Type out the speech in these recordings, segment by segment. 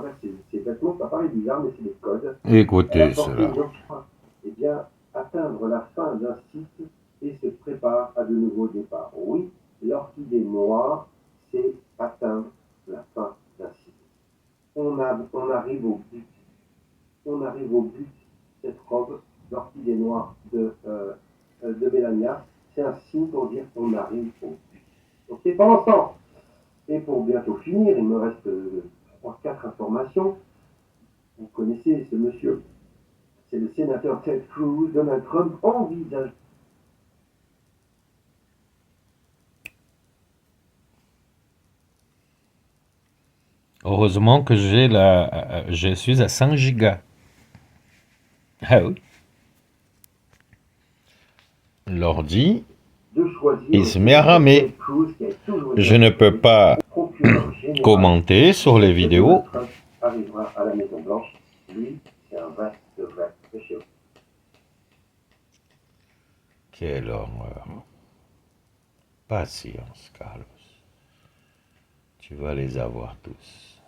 travers ses vêtements, ça paraît bizarre, mais c'est des codes. Elle a Écoutez porté cela. une offre, eh bien, atteindre la fin d'un cycle et se prépare à de nouveaux départs. Oui, l'orchidée noire, c'est atteindre la fin d'un cycle. On arrive au but. On arrive au but. Cette robe, l'orchidée noire de Mélania, c'est un signe pour dire qu'on arrive au but. Ok, pendant ce temps, et pour bientôt finir, il me reste 3-4 informations. Vous connaissez ce monsieur, c'est le sénateur Ted Cruz. Donald Trump envisage. Heureusement que je suis à 100 gigas. Ah oui. L'ordi, De choisir il le se met à sénateur ramer. Ted Cruz, qui a toujours été Je ne peux apprécié pas au procureur général. commenter sur les Est-ce que Donald vidéos. Trump arrivera à la Maison Blanche? Lui, c'est un vrai de chez eux. Quelle horreur. Patience, Carlos. Tu vas les avoir tous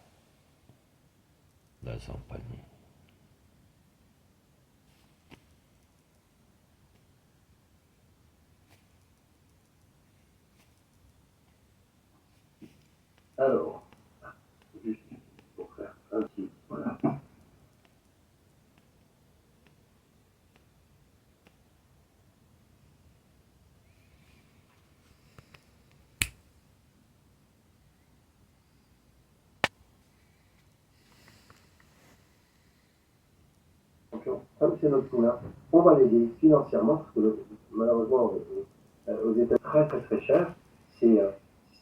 dans un panier. Alors, juste pour faire un petit. Voilà. Comme c'est notre poulain, on va l'aider financièrement parce que malheureusement, aux États très très très cher. C'est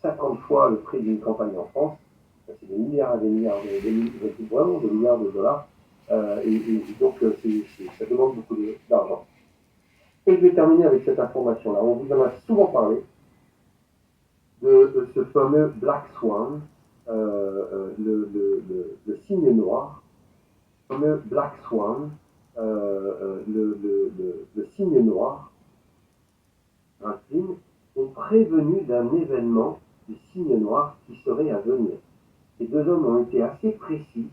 50 fois le prix d'une campagne en France. C'est des milliards et des milliards, vraiment de milliards de dollars. Et donc, ça demande beaucoup d'argent. Et je vais terminer avec cette information-là. On vous en a souvent parlé de ce fameux Black Swan, le cygne noir. Le fameux Black Swan, le cygne noir, un signe, ont prévenu d'un événement du cygne noir qui serait à venir. Ces deux hommes ont été assez précis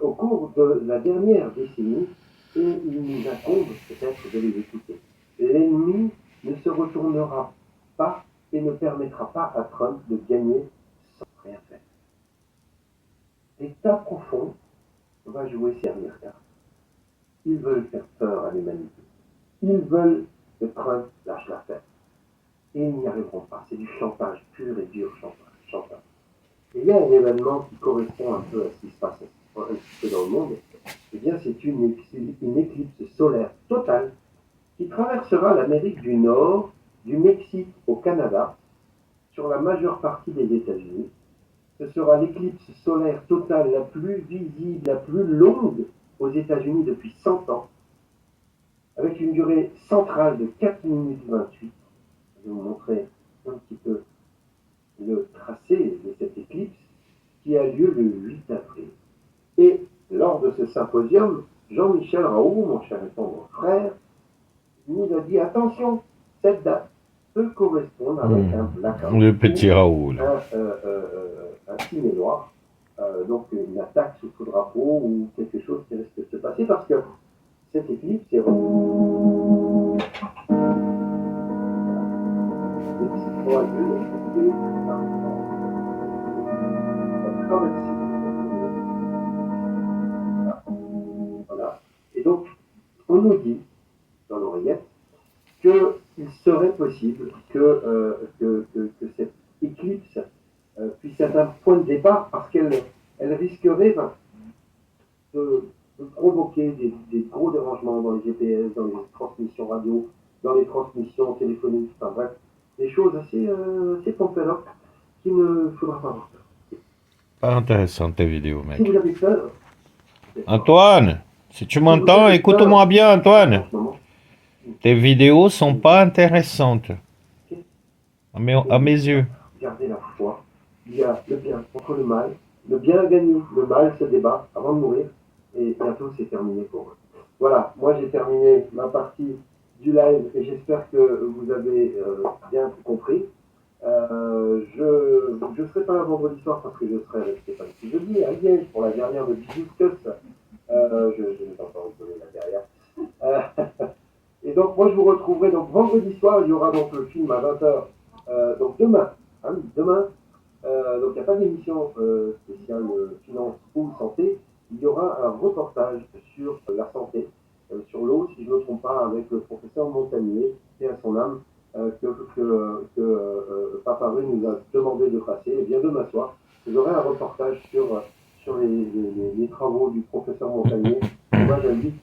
au cours de la dernière décennie et il nous incombe peut-être de les écouter. L'ennemi ne se retournera pas et ne permettra pas à Trump de gagner sans rien faire. L'État profond va jouer ses dernières cartes. Ils veulent faire peur à l'humanité. Ils veulent que Trump lâche l'affaire. Et ils n'y arriveront pas. C'est du chantage pur et dur chantage. Et il y a un événement qui correspond un peu à ce qui se passe un petit peu dans le monde. Eh bien, c'est une éclipse solaire totale qui traversera l'Amérique du Nord, du Mexique au Canada, sur la majeure partie des États-Unis. Ce sera l'éclipse solaire totale la plus visible, la plus longue aux États-Unis depuis 100 ans, avec une durée centrale de 4 minutes 28. Je vais vous montrer un petit peu le tracé de cette éclipse qui a lieu le 8 avril. Et lors de ce symposium, Jean-Michel Raoult, mon cher et tendre frère, nous a dit attention, cette date peut correspondre avec un blackout Le petit Raoul. un signe noir, donc une attaque sous feu drapeau ou quelque chose qui risque de se passer parce que cette éclipse est voilà. Et donc, on nous dit dans l'oreillette qu'il serait possible que cette éclipse puisse être un point de départ parce qu'elle risquerait de provoquer des gros dérangements dans les GPS, dans les transmissions radio, dans les transmissions téléphoniques, enfin bref, des choses assez pompéroques qu'il ne faudra pas avoir peur. Pas intéressant tes vidéos, mec. Si vous avez peur, Antoine, si tu m'entends, écoute-moi bien, Antoine. Tes vidéos sont pas intéressantes. À mes yeux. Gardez la foi. Il y a le bien contre le mal. Le bien a gagné. Le mal se débat avant de mourir. Et bientôt, c'est terminé pour eux. Voilà, moi j'ai terminé ma partie du live et j'espère que vous avez bien compris. Je ne serai pas là vendredi soir parce que je serai avec Stéphane jeudi à Liège pour la dernière de Discus. Je les entends rigoler là derrière. Et donc moi je vous retrouverai donc vendredi soir, il y aura donc le film à 20h. Donc demain, hein, demain, donc il n'y a pas d'émission spéciale finance ou santé, il y aura un reportage sur la santé, sur l'eau, si je ne me trompe pas, avec le professeur Montagnier, et à son âme, que Papa Rue nous a demandé de passer. Et bien demain soir, j'aurai un reportage sur les travaux du professeur Montagnier, hommage à lui.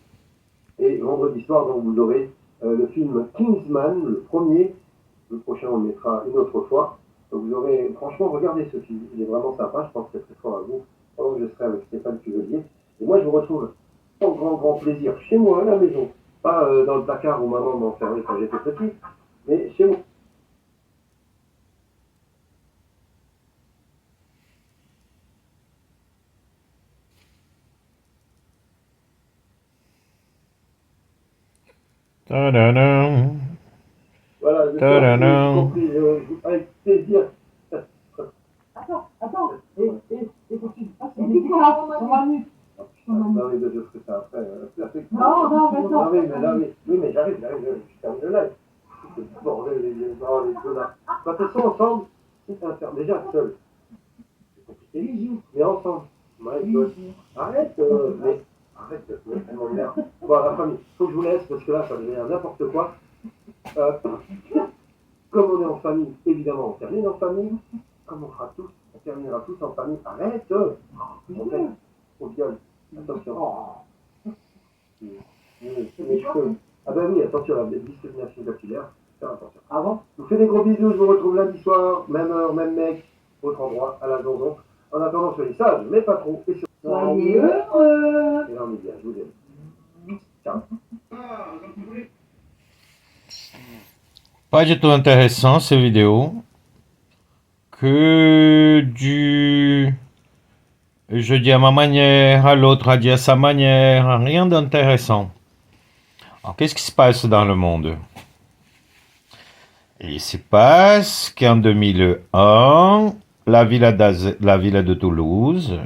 Et vendredi soir, donc, vous aurez le film Kingsman, le premier. Le prochain, on le mettra une autre fois. Donc vous aurez, franchement, regardez ce film. Il est vraiment sympa. Je pense que c'est très fort à vous. Pendant que je serai avec Stéphane Cuvelier. Et moi, je vous retrouve en grand plaisir chez moi, à la maison. Pas dans le placard où maman m'a enfermé quand j'étais petit, mais chez moi. Ta-da-da. Voilà, je suis compris, avec plaisir. Attends, et continue. C'est différent, on va mieux. Non, mais je ferai ça après. Non, mais oui, mais j'arrive, je termine le live. C'est bordel, les deux là. Quand elles sont ensemble, c'est un faire. Déjà, seul, c'est compliqué. Mais ensemble. Arrête, elle m'emmerde. Bon, la famille, faut que je vous laisse parce que là, ça devient n'importe quoi. Comme on est en famille, évidemment, on termine en famille. Comme on terminera tous en famille. Arrête! Au viol. Attention. Mes cheveux. Ah ben oui, attention, la discrimination capillaire. Faire attention. Avant, je vous fais des gros bisous. Je vous retrouve lundi soir, même heure, même mec, autre endroit, à la donjon. En attendant, soyez sages, mais pas trop. Et soyez heureux. Et là, on est bien. Je vous aime. Ciao. Pas du tout intéressant ces vidéos. Que du... Je dis à ma manière, à l'autre a dit à sa manière, rien d'intéressant. Alors qu'est-ce qui se passe dans le monde? Il se passe qu'en 2001, la ville de Toulouse,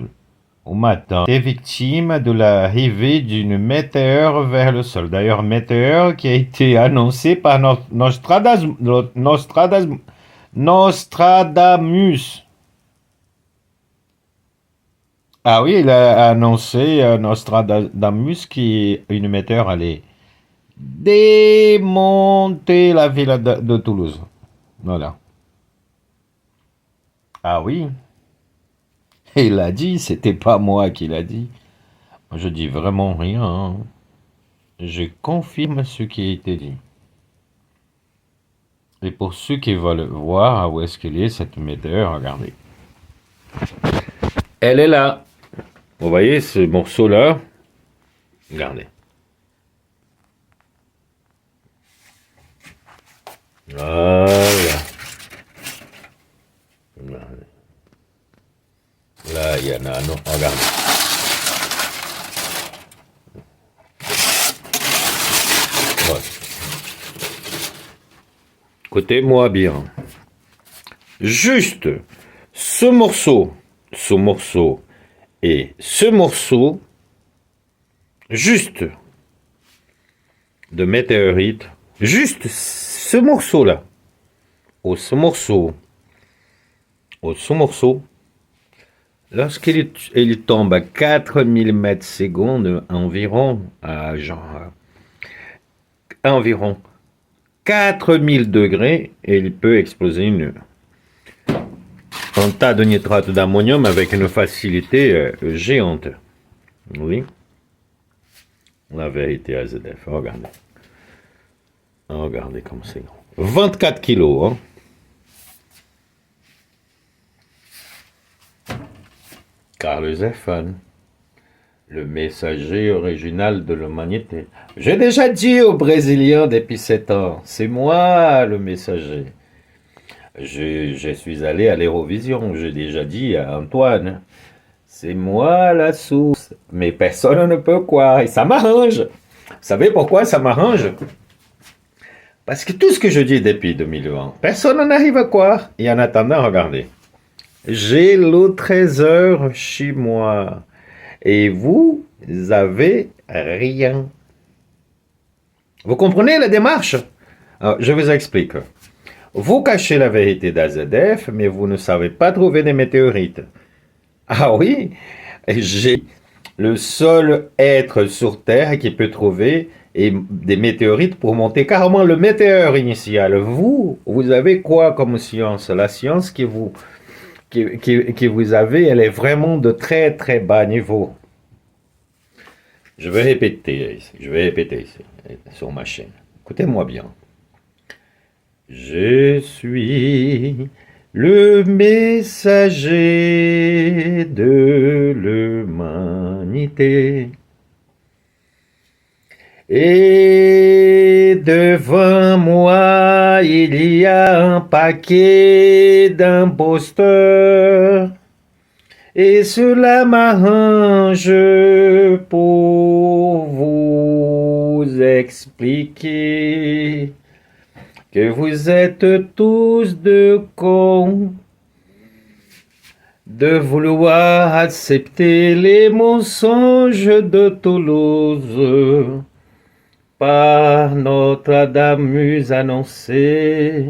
au matin, était victime de l'arrivée d'une météore vers le sol. D'ailleurs, météore qui a été annoncée par Nostradamus. Ah oui, il a annoncé Nostradamus qu'une météore allait démonter la ville de Toulouse. Voilà. Ah oui. Et il l'a dit, c'était pas moi qui l'a dit. Je dis vraiment rien. Hein. Je confirme ce qui a été dit. Et pour ceux qui veulent voir où est-ce qu'elle est, cette météore, regardez. Elle est là. Vous voyez ce morceau-là? Regardez. Voilà. Là, il y en a un autre. Regardez. Voilà. Écoutez-moi bien. Juste ce morceau et ce morceau, juste de météorite, juste ce morceau-là, ce morceau, lorsqu'il tombe à 4000 mètres secondes environ, à genre environ 4000 degrés, et il peut exploser un tas de nitrate d'ammonium avec une facilité géante. Oui. La vérité AZF. Regardez. Regardez comme c'est grand. 24 kilos. Hein. Carl Zephan, le messager original de l'humanité. J'ai déjà dit aux Brésiliens depuis 7 ans, c'est moi le messager. Je suis allé à l'Eurovision, j'ai déjà dit à Antoine, c'est moi la source, mais personne ne peut croire, et ça m'arrange. Vous savez pourquoi ça m'arrange? Parce que tout ce que je dis depuis 2020, personne n'en arrive à croire. Et en attendant, regardez. J'ai le trésor chez moi. Et vous avez rien. Vous comprenez la démarche? Alors, je vous explique. Vous cachez la vérité d'AZF, mais vous ne savez pas trouver des météorites. Ah oui, j'ai le seul être sur Terre qui peut trouver des météorites pour monter carrément le météore initial. Vous avez quoi comme science? La science que vous avez, elle est vraiment de très très bas niveau. Je vais répéter ici, sur ma chaîne. Écoutez-moi bien. Je suis le messager de l'humanité. Et devant moi, il y a un paquet d'imposteurs. Et cela m'arrange pour vous expliquer que vous êtes tous de cons de vouloir accepter les mensonges de Toulouse par Notre-Dame annoncée,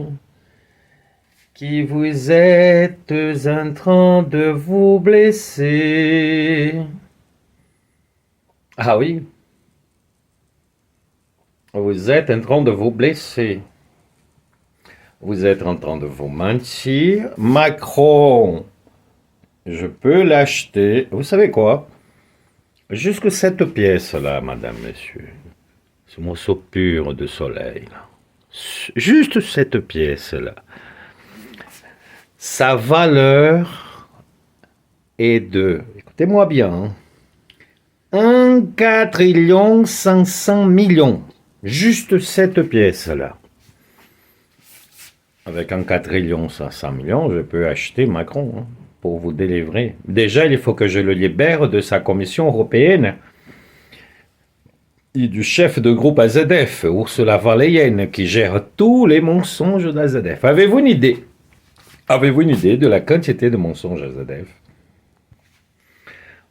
qui vous êtes en train de vous blesser. Ah oui, vous êtes en train de vous blesser. Vous êtes en train de vous mentir. Macron, je peux l'acheter. Vous savez quoi? Jusque cette pièce-là, madame, messieurs. Ce morceau pur de soleil. Là. Juste cette pièce-là. Sa valeur est de, écoutez-moi bien, 1,5 trillion. Juste cette pièce-là. Avec 1,5 trillion, je peux acheter Macron pour vous délivrer. Déjà, il faut que je le libère de sa commission européenne et du chef de groupe AZF, Ursula von der Leyen, qui gère tous les mensonges d'AZF. Avez-vous une idée? Avez-vous une idée de la quantité de mensonges AZF?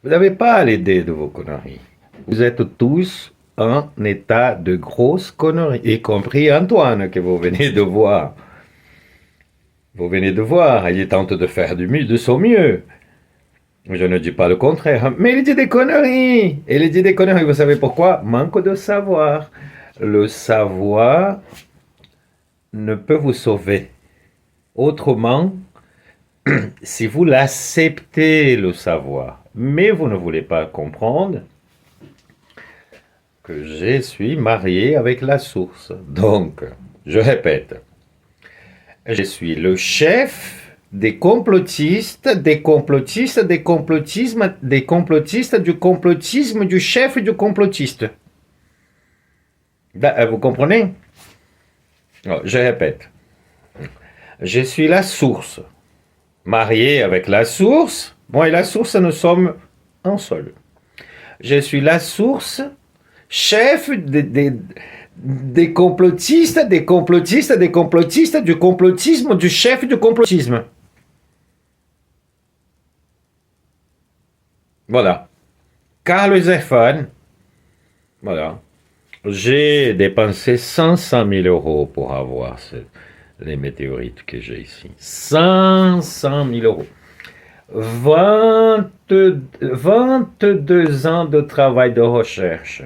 Vous n'avez pas l'idée de vos conneries. Vous êtes tous en état de grosses conneries, y compris Antoine, que vous venez de voir. Vous venez de voir, il tente de faire de son mieux. Je ne dis pas le contraire, mais il dit des conneries. Il dit des conneries, vous savez pourquoi? Manque de savoir. Le savoir ne peut vous sauver. Autrement, si vous l'acceptez, le savoir, mais vous ne voulez pas comprendre que je suis marié avec la source. Donc, je répète, je suis le chef des complotistes, du complotisme, du chef du complotiste. Vous comprenez? Je répète. Je suis la source. Marié avec la source, moi et la source, nous sommes un seul. Je suis la source, chef des complotistes, du complotisme, du chef du complotisme. Voilà. Carl Zeffan, voilà. J'ai dépensé 500 000 € pour avoir les météorites que j'ai ici. 500 000 €. 22 ans de travail de recherche.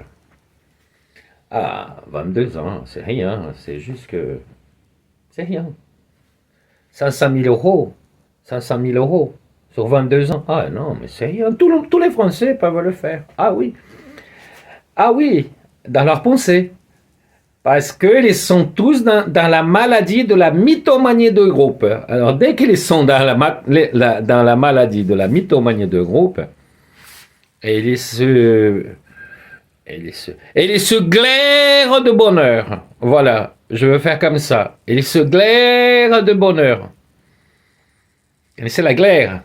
Ah, 22 ans, c'est rien, c'est juste que... C'est rien. 500 000 €. 500 000 € sur 22 ans. Ah non, mais c'est rien. Tous les Français peuvent le faire. Ah oui. Ah oui, dans leur pensée. Parce qu'ils sont tous dans la maladie de la mythomanie de groupe. Alors, dès qu'ils sont dans la maladie de la mythomanie de groupe, ils se glairent de bonheur. Voilà, je veux faire comme ça. Ils se glairent de bonheur. C'est la glaire.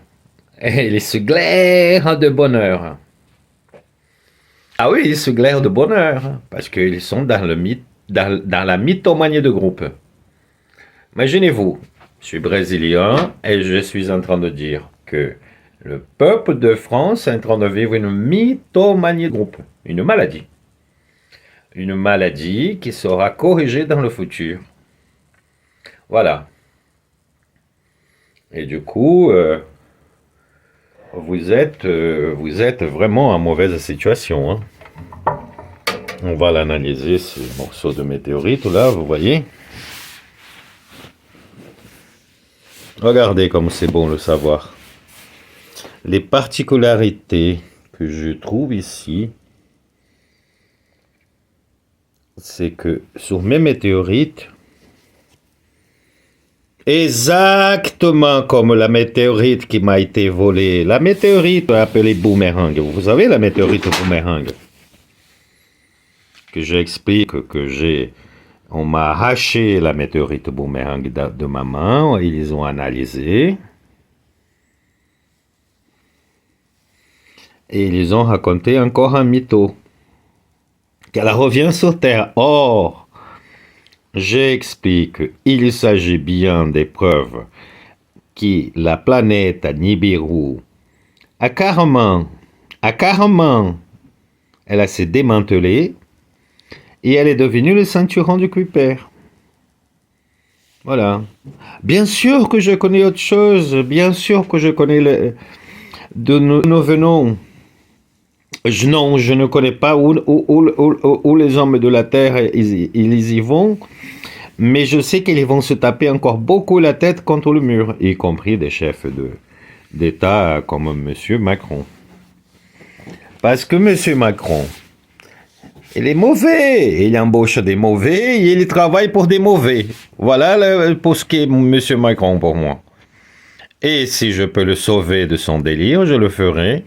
Ils se glairent de bonheur. Ah oui, ils se glairent de bonheur. Parce qu'ils sont dans le mythe dans la mythomanie de groupe. Imaginez-vous, je suis brésilien et je suis en train de dire que le peuple de France est en train de vivre une mythomanie de groupe, une maladie. Une maladie qui sera corrigée dans le futur. Voilà. Et du coup, vous êtes vraiment en mauvaise situation. Hein. On va l'analyser, ce morceau de météorite là, vous voyez. Regardez comme c'est bon le savoir. Les particularités que je trouve ici, c'est que sur mes météorites, exactement comme la météorite qui m'a été volée, la météorite appelée boomerang, vous savez la météorite boomerang, que j'explique que on m'a arraché la météorite boomerang de ma main, ils ont analysé, et ils ont raconté encore un mytho, qu'elle revient sur Terre. Or, j'explique, il s'agit bien des preuves que la planète Nibiru a carrément, elle a s'est démantelée et elle est devenue le ceinturon du Kuiper. Voilà. Bien sûr que je connais autre chose, bien sûr que je connais de nous venons. Non, je ne connais pas où les hommes de la Terre ils y vont, mais je sais qu'ils vont se taper encore beaucoup la tête contre le mur, y compris des chefs d'État comme M. Macron. Parce que M. Macron, il est mauvais, il embauche des mauvais et il travaille pour des mauvais. Voilà pour ce qui est M. Macron pour moi. Et si je peux le sauver de son délire, je le ferai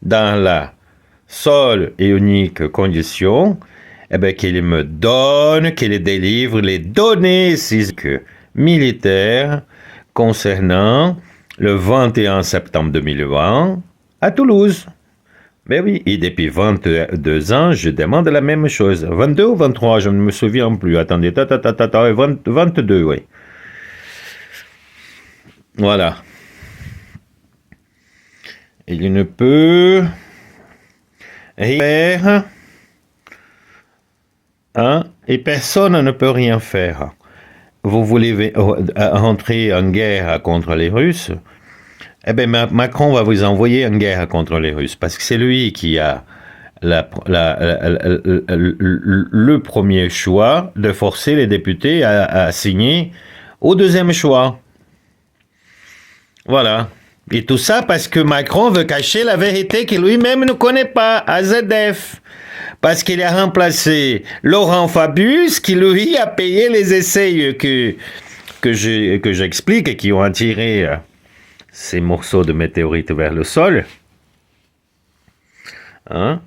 dans la seule et unique condition, qu'il me donne, qu'il délivre les données militaires concernant le 21 septembre 2020 à Toulouse. Mais oui, et depuis 22 ans, je demande la même chose. 22 ou 23, je ne me souviens plus. Attendez, 22, oui. Voilà. Il ne peut rien faire, hein, et personne ne peut rien faire. Vous voulez rentrer en guerre contre les Russes? Eh bien, Macron va vous envoyer en guerre contre les Russes, parce que c'est lui qui a le premier choix de forcer les députés à signer au deuxième choix. Voilà. Et tout ça parce que Macron veut cacher la vérité qu'il lui-même ne connaît pas, AZF. Parce qu'il a remplacé Laurent Fabius, qui lui a payé les essais que j'explique et qui ont attiré ces morceaux de météorites vers le sol. Hein?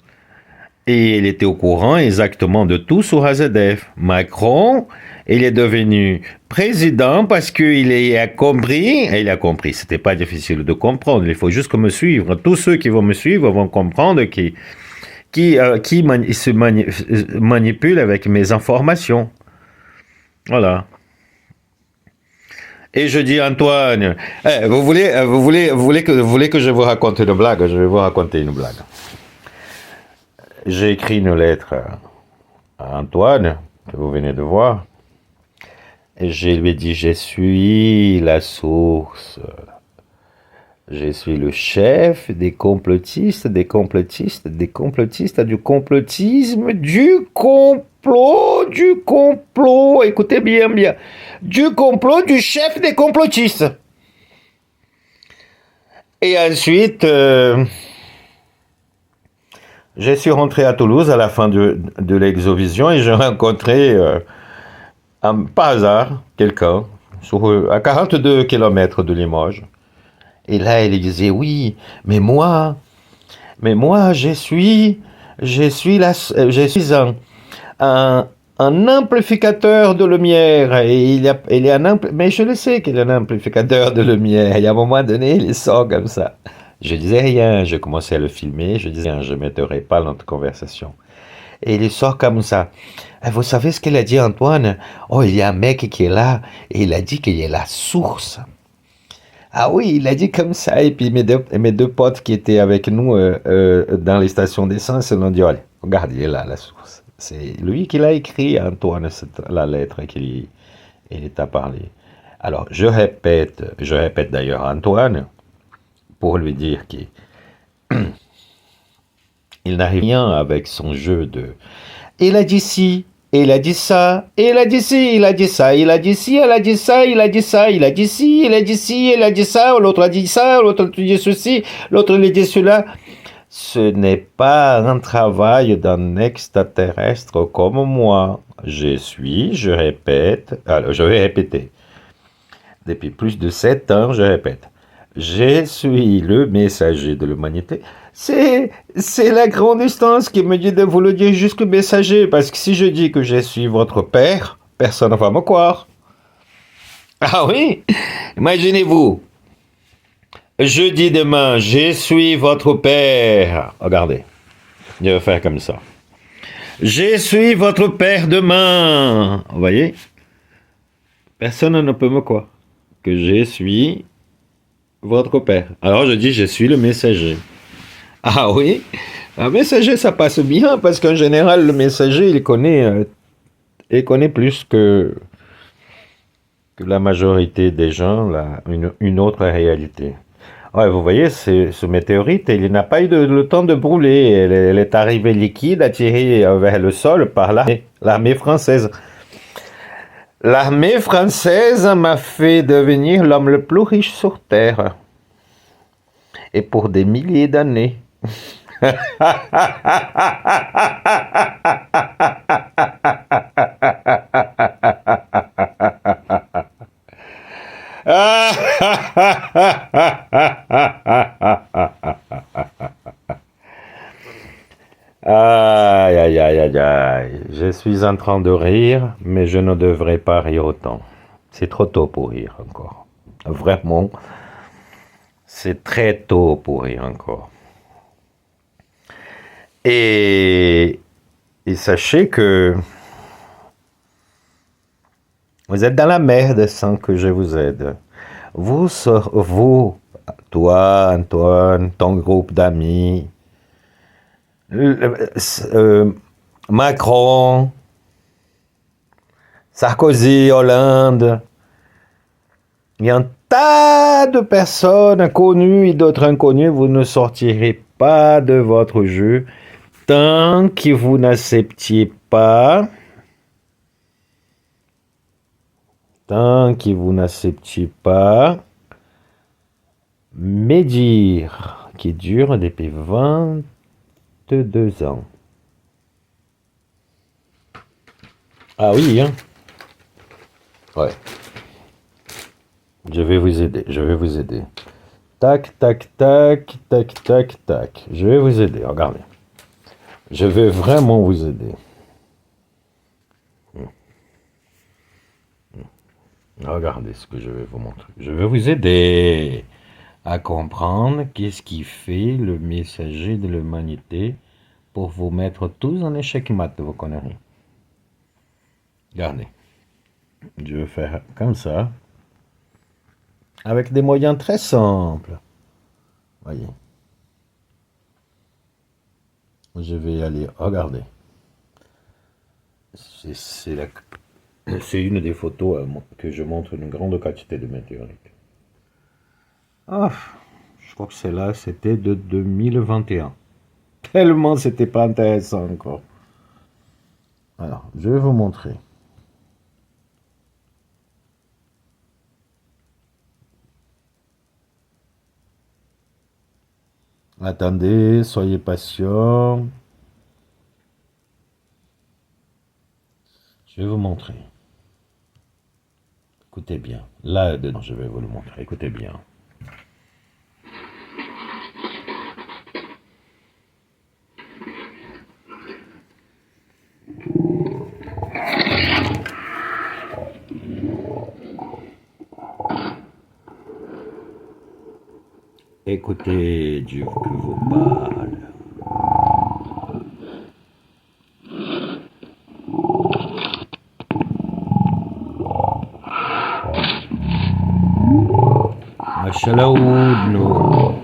Et il était au courant exactement de tout sur AZF. Macron, il est devenu président parce qu'il a compris, c'était pas difficile de comprendre, il faut juste me suivre. Tous ceux qui vont me suivre vont comprendre qui se manipule avec mes informations. Voilà. Et je dis, Antoine, vous voulez que je vous raconte une blague? Je vais vous raconter une blague. J'ai écrit une lettre à Antoine, que vous venez de voir, et je lui ai dit, je suis la source, je suis le chef des complotistes, du complotisme, du complot, écoutez bien, du complot du chef des complotistes. Et ensuite, je suis rentré à Toulouse à la fin de l'Exovision et j'ai rencontré, par hasard, quelqu'un à 42 km de Limoges. Et là, il disait, oui, mais moi, je suis un amplificateur de lumière. Et il est mais je le sais qu'il est un amplificateur de lumière. Et à un moment donné, il sort comme ça. Je disais rien, je commençais à le filmer, je disais rien, je ne mettrai pas notre conversation. et il sort comme ça. Vous savez ce qu'il a dit, Antoine? Oh, il y a un mec qui est là, et il a dit qu'il y a la source. Ah oui, il a dit comme ça, et puis mes deux potes qui étaient avec nous dans les stations d'essence, ils ont dit, allez, regarde, il est là, la source. C'est lui qui l'a écrit, Antoine, la lettre qu'il il t'a parlé. Alors, je répète d'ailleurs à Antoine, pour lui dire qu'il n'arrive rien avec son jeu de il a dit ci, il a dit ça, il a dit ci, il a dit ça, il a dit ci, il a dit ça, il a dit ça, il a dit ci, il a dit ci, il a dit ça, l'autre a dit ça, l'autre a dit ceci, l'autre a dit cela. Ce n'est pas un travail d'un extraterrestre comme moi. Je répète, alors je vais répéter. Depuis plus de 7 ans, je répète. Je suis le messager de l'humanité. C'est la grande distance qui me dit de vous le dire jusqu'au messager. Parce que si je dis que je suis votre père, personne ne va me croire. Ah oui? Imaginez-vous. Je dis demain, je suis votre père. Regardez. Je vais faire comme ça. Je suis votre père demain. Vous voyez? Personne ne peut me croire que je suis votre père. Alors je dis, je suis le messager. Ah oui, un messager, ça passe bien parce qu'en général, le messager, il connaît plus que la majorité des gens une autre réalité. Ouais, vous voyez, ce météorite, il n'a pas eu le temps de brûler. Elle est arrivée liquide, attirée vers le sol par l'armée française. L'armée française m'a fait devenir l'homme le plus riche sur Terre. Et pour des milliers d'années. Aïe, aïe, aïe, aïe, aïe. Je suis en train de rire, mais je ne devrais pas rire autant. C'est trop tôt pour rire encore. Vraiment, c'est très tôt pour rire encore. Et sachez que vous êtes dans la merde sans que je vous aide. Vous, toi, Antoine, ton groupe d'amis, Macron, Sarkozy, Hollande, il y a un tas de personnes connues et d'autres inconnues, vous ne sortirez pas de votre jeu tant que vous n'acceptiez pas mes dires qui durent depuis 22 ans. Ah oui, hein? Ouais. Je vais vous aider. Tac, tac, tac, tac, tac, tac. Je vais vous aider, regardez. Je vais vraiment vous aider. Regardez ce que je vais vous montrer. Je vais vous aider à comprendre qu'est-ce qui fait le messager de l'humanité pour vous mettre tous en échec mat de vos conneries. Regardez. Je vais faire comme ça. Avec des moyens très simples. Voyez. Je vais aller, regardez. C'est une des photos que je montre une grande quantité de météorites. Ah, je crois que celle-là, c'était de 2021. Tellement c'était pas intéressant encore. Alors, je vais vous montrer. Attendez, soyez patient. Je vais vous montrer. Écoutez bien. Là, dedans, je vais vous le montrer. Écoutez bien. Écoutez Dieu que vous parle. Shalaoudno.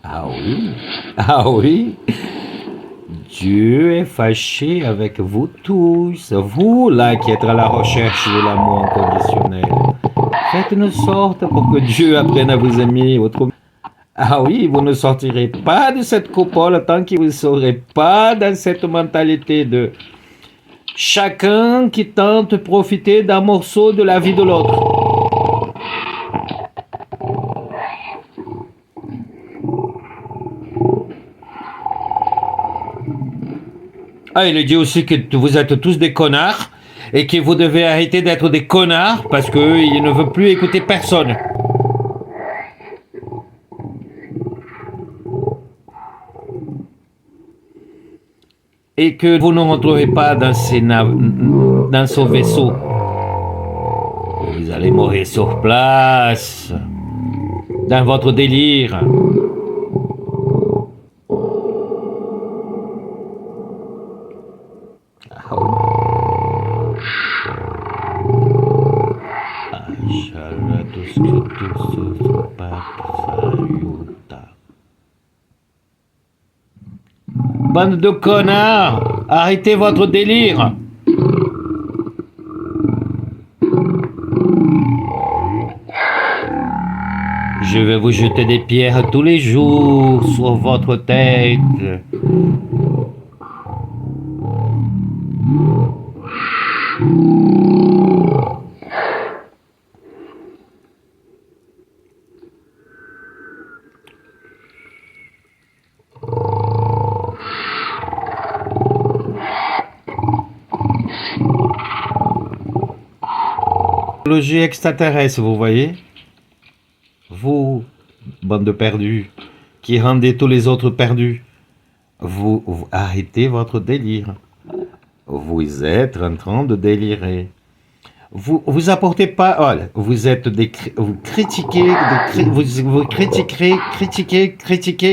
Ah oui, ah oui. Dieu est fâché avec vous tous, vous là qui êtes à la recherche de l'amour inconditionnel. Faites une sorte pour que Dieu apprenne à vous aimer autrement. Ah oui, vous ne sortirez pas de cette coupole tant que vous ne serez pas dans cette mentalité de chacun qui tente profiter d'un morceau de la vie de l'autre. Ah, il dit aussi que vous êtes tous des connards et que vous devez arrêter d'être des connards parce qu'il ne veut plus écouter personne. Et que vous ne rentrerez pas dans ce vaisseau. Vous allez mourir sur place, dans votre délire. Bande de connards, arrêtez votre délire. Je vais vous jeter des pierres tous les jours sur votre tête. Logique extraterrestre, vous voyez? Vous, bande de perdus, qui rendez tous les autres perdus, vous arrêtez votre délire. Vous êtes en train de délirer. Vous apportez pas, voilà, vous êtes vous critiquez, vous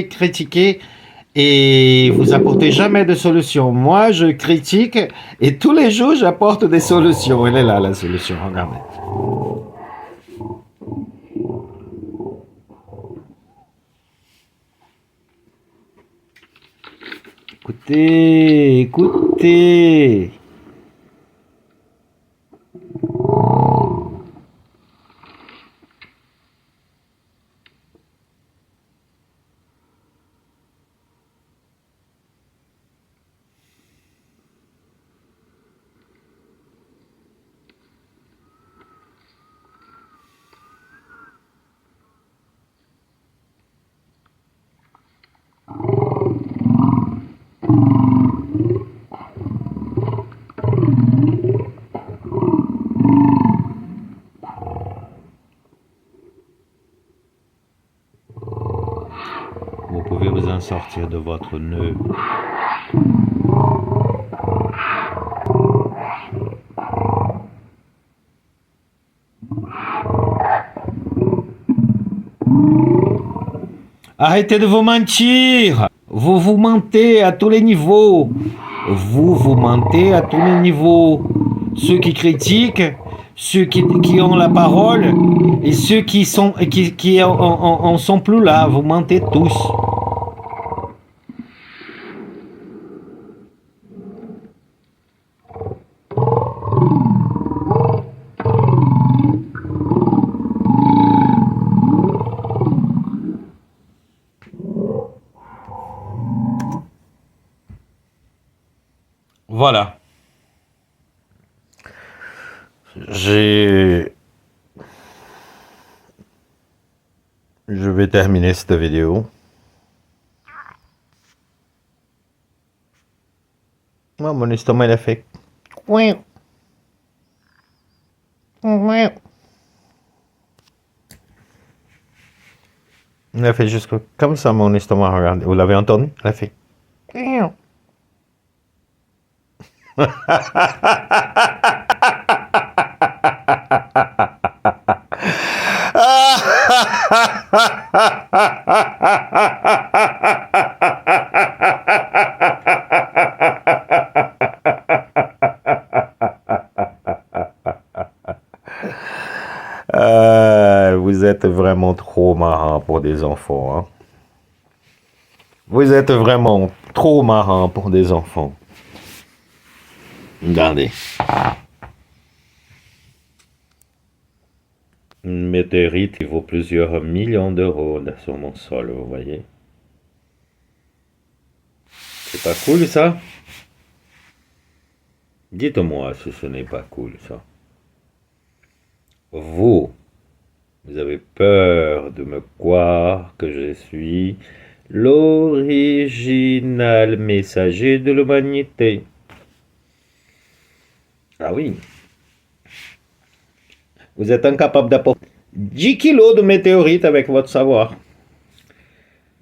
critiquez, et vous apportez jamais de solution. Moi, je critique et tous les jours, j'apporte des solutions. Elle est là, la solution, regardez. Écoutez, écoutez. Vous pouvez vous en sortir de votre nœud. Arrêtez de vous mentir. Vous vous mentez à tous les niveaux. Vous mentez à tous les niveaux. Ceux qui critiquent, ceux qui ont la parole et ceux qui en sont plus là. Vous mentez tous. Voilà. Je vais terminer cette vidéo. Oh, mon estomac il a fait. Il a fait juste comme ça mon estomac. Regardez, vous l'avez entendu? Il a fait. vraiment trop marrant pour des enfants. Hein. Vous êtes vraiment trop marrant pour des enfants. Regardez. Une météorite qui vaut plusieurs millions d'euros là, sur mon sol, vous voyez. C'est pas cool ça? Dites-moi si ce n'est pas cool ça. Vous avez peur de me croire que je suis l'original messager de l'humanité. Ah oui. Vous êtes incapable d'apporter 10 kilos de météorites avec votre savoir.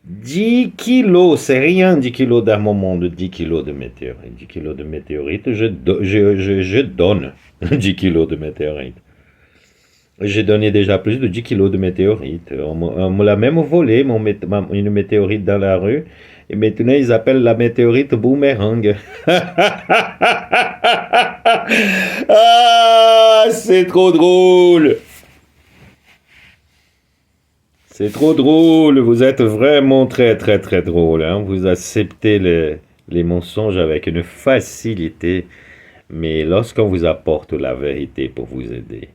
10 kilos, c'est rien 10 kilos dans mon monde, 10 kilos de météorites. 10 kilos de météorites, je donne 10 kilos de météorites. J'ai donné déjà plus de 10 kilos de météorites. On me l'a même volé, une météorite dans la rue. Et maintenant, ils appellent la météorite boomerang. Ah, c'est trop drôle. C'est trop drôle. Vous êtes vraiment très, très, très drôle. Hein. Vous acceptez les mensonges avec une facilité. Mais lorsqu'on vous apporte la vérité pour vous aider,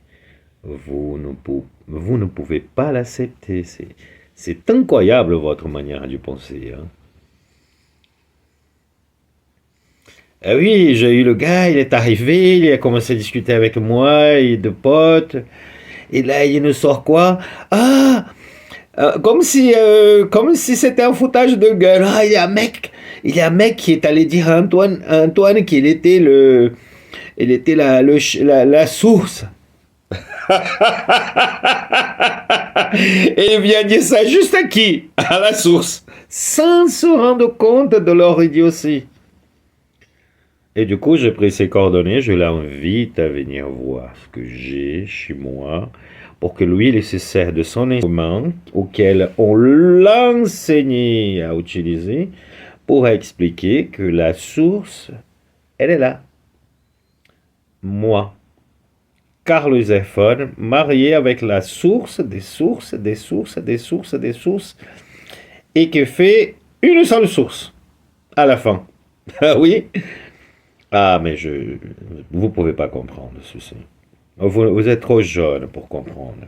vous ne pouvez pas l'accepter. C'est incroyable votre manière de penser. Hein. Ah oui, j'ai eu le gars, il est arrivé, il a commencé à discuter avec moi, et de potes. Et là, il nous sort quoi? Ah, comme si c'était un foutage de gueule. Ah, il y a un mec qui est allé dire à Antoine qu'il était la source. Et il vient dire ça juste à qui? À la source. Sans se rendre compte de leur idiotie. Et du coup, j'ai pris ses coordonnées, je l'invite à venir voir ce que j'ai chez moi pour que lui, il se sert de son instrument auquel on l'a enseigné à utiliser pour expliquer que la source, elle est là. Moi, Carl Zeffon, marié avec la source des sources, des sources, des sources, des sources, et qui fait une seule source à la fin. Ah oui? Ah, mais vous ne pouvez pas comprendre ceci. Vous êtes trop jeune pour comprendre.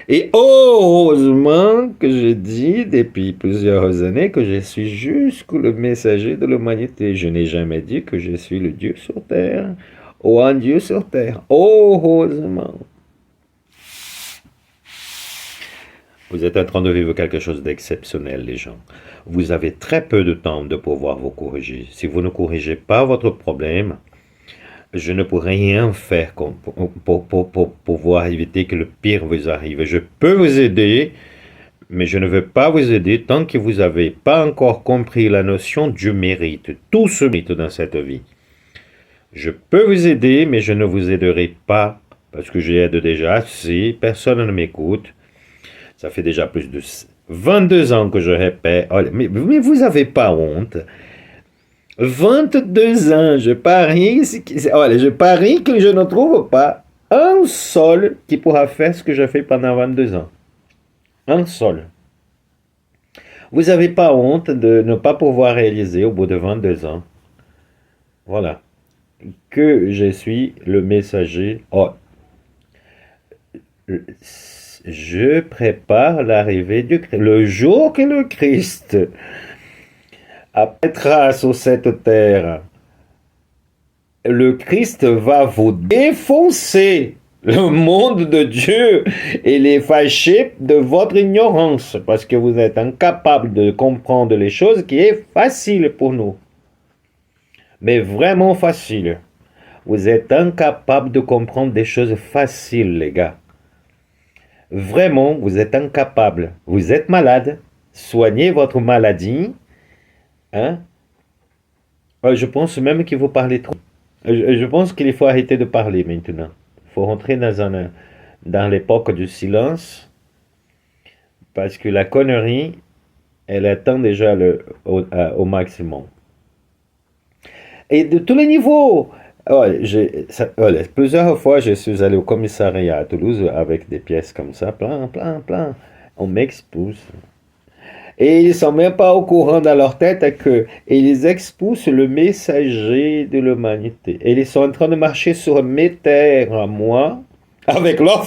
Et heureusement que je dis depuis plusieurs années que je suis juste le messager de l'humanité. Je n'ai jamais dit que je suis le Dieu sur terre ou un Dieu sur terre. Heureusement. Vous êtes en train de vivre quelque chose d'exceptionnel, les gens. Vous avez très peu de temps de pouvoir vous corriger. Si vous ne corrigez pas votre problème, je ne pourrai rien faire pour pouvoir éviter que le pire vous arrive. Je peux vous aider, mais je ne veux pas vous aider tant que vous n'avez pas encore compris la notion du mérite. Tout se mérite dans cette vie. Je peux vous aider, mais je ne vous aiderai pas parce que j'aide déjà assez. Personne ne m'écoute. Ça fait déjà plus de 22 ans que je répète. Oh, mais vous n'avez pas honte. 22 ans, je parie que je ne trouve pas un seul qui pourra faire ce que je fais pendant 22 ans. Un seul. Vous n'avez pas honte de ne pas pouvoir réaliser au bout de 22 ans. Voilà. Que je suis le messager. Oh. Je prépare l'arrivée du Christ. Le jour que le Christ apparaîtra sur cette terre, le Christ va vous défoncer le monde de Dieu et les fâcher de votre ignorance parce que vous êtes incapable de comprendre les choses qui est facile pour nous. Mais vraiment facile. Vous êtes incapable de comprendre des choses faciles, les gars. Vraiment, vous êtes incapable. Vous êtes malade. Soignez votre maladie. Hein? Je pense même que vous parlez trop. Je pense qu'il faut arrêter de parler maintenant. Il faut rentrer dans l'époque du silence. Parce que la connerie, elle atteint déjà au maximum. Et de tous les niveaux. Ouais, voilà, plusieurs fois, je suis allé au commissariat à Toulouse avec des pièces comme ça, plein, plein, plein. On m'expulse. Et ils sont même pas au courant dans leur tête que ils expulsent le messager de l'humanité. Et ils sont en train de marcher sur mes terres à moi, avec leur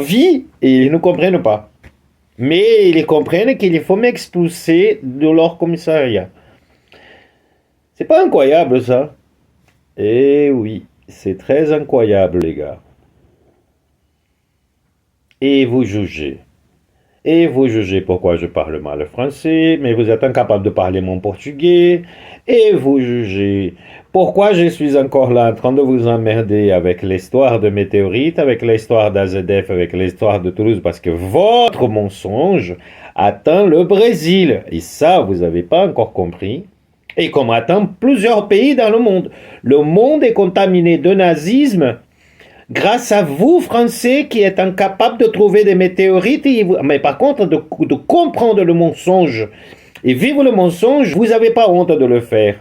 vie, et ils ne comprennent pas. Mais ils comprennent qu'il faut m'expulser de leur commissariat. C'est pas incroyable ça? Eh oui, c'est très incroyable les gars. Et vous jugez. Et vous jugez pourquoi je parle mal le français, mais vous êtes incapable de parler mon portugais. Et vous jugez pourquoi je suis encore là en train de vous emmerder avec l'histoire de météorites, avec l'histoire d'AZF, avec l'histoire de Toulouse, parce que votre mensonge atteint le Brésil. Et ça, vous n'avez pas encore compris. Et comme atteint plusieurs pays dans le monde. Le monde est contaminé de nazisme grâce à vous, Français, qui êtes incapables de trouver des météorites, mais par contre, de comprendre le mensonge et vivre le mensonge, vous n'avez pas honte de le faire.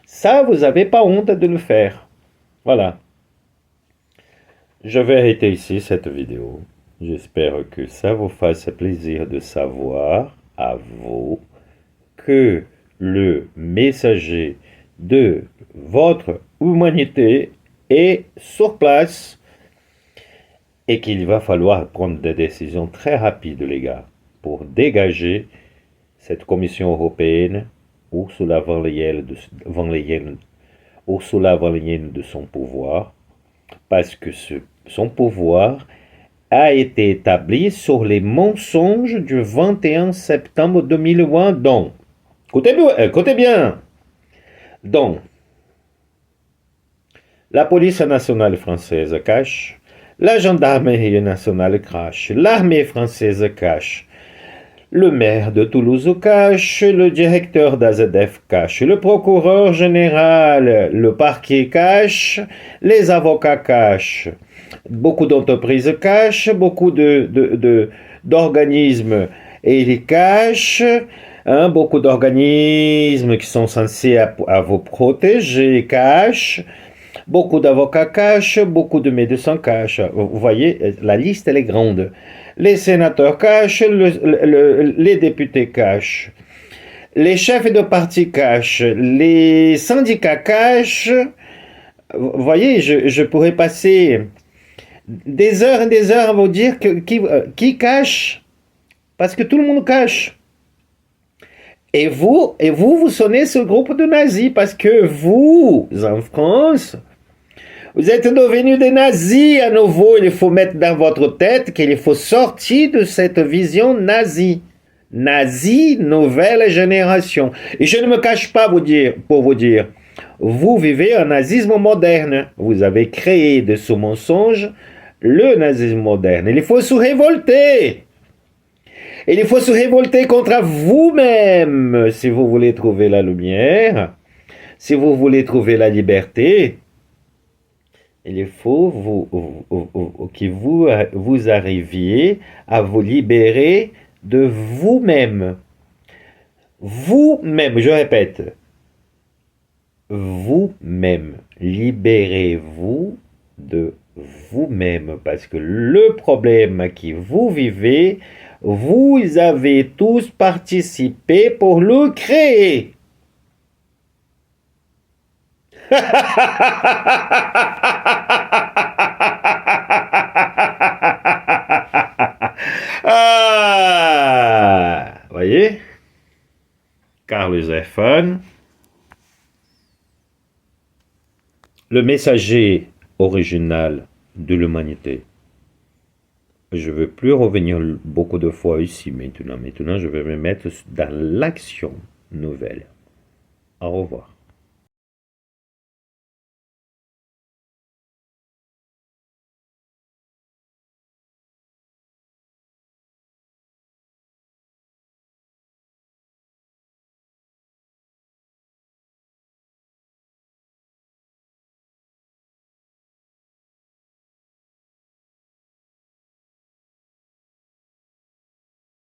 Ça, vous n'avez pas honte de le faire. Voilà. Je vais arrêter ici cette vidéo. J'espère que ça vous fasse plaisir de savoir, à vous, que le messager de votre humanité est sur place et qu'il va falloir prendre des décisions très rapides, les gars, pour dégager cette Commission européenne, Ursula von Leyen de son pouvoir, parce que son pouvoir a été établi sur les mensonges du 21 septembre 2020, donc, écoutez bien, donc, la police nationale française cache, la gendarmerie nationale cache, l'armée française cache, le maire de Toulouse cache, le directeur d'AZF cache, le procureur général, le parquet cache, les avocats cachent, beaucoup d'entreprises cachent, beaucoup d'organismes et ils cachent, hein, beaucoup d'organismes qui sont censés à vous protéger cachent. Beaucoup d'avocats cachent, beaucoup de médecins cachent. Vous voyez, la liste, elle est grande. Les sénateurs cachent, les députés cachent, les chefs de parti cachent, les syndicats cachent. Vous voyez, je pourrais passer des heures et des heures à vous dire qui cache, parce que tout le monde cache. Et vous sonnez ce groupe de nazis, parce que vous, en France, vous êtes devenus des nazis à nouveau. Il faut mettre dans votre tête qu'il faut sortir de cette vision nazie. Nazi, nouvelle génération. Et je ne me cache pas pour vous dire, vous vivez un nazisme moderne. Vous avez créé de ce mensonge le nazisme moderne. Il faut se révolter. Il faut se révolter contre vous-même si vous voulez trouver la lumière, si vous voulez trouver la liberté. Il faut que vous arriviez à vous libérer de vous-même. Vous-même, je répète, vous-même. Libérez-vous de vous-même. Parce que le problème que vous vivez, vous avez tous participé pour le créer. Ah, voyez, Carl Zeffon, le messager original de l'humanité. Je ne veux plus revenir beaucoup de fois ici maintenant. Maintenant, je vais me mettre dans l'action nouvelle. Au revoir.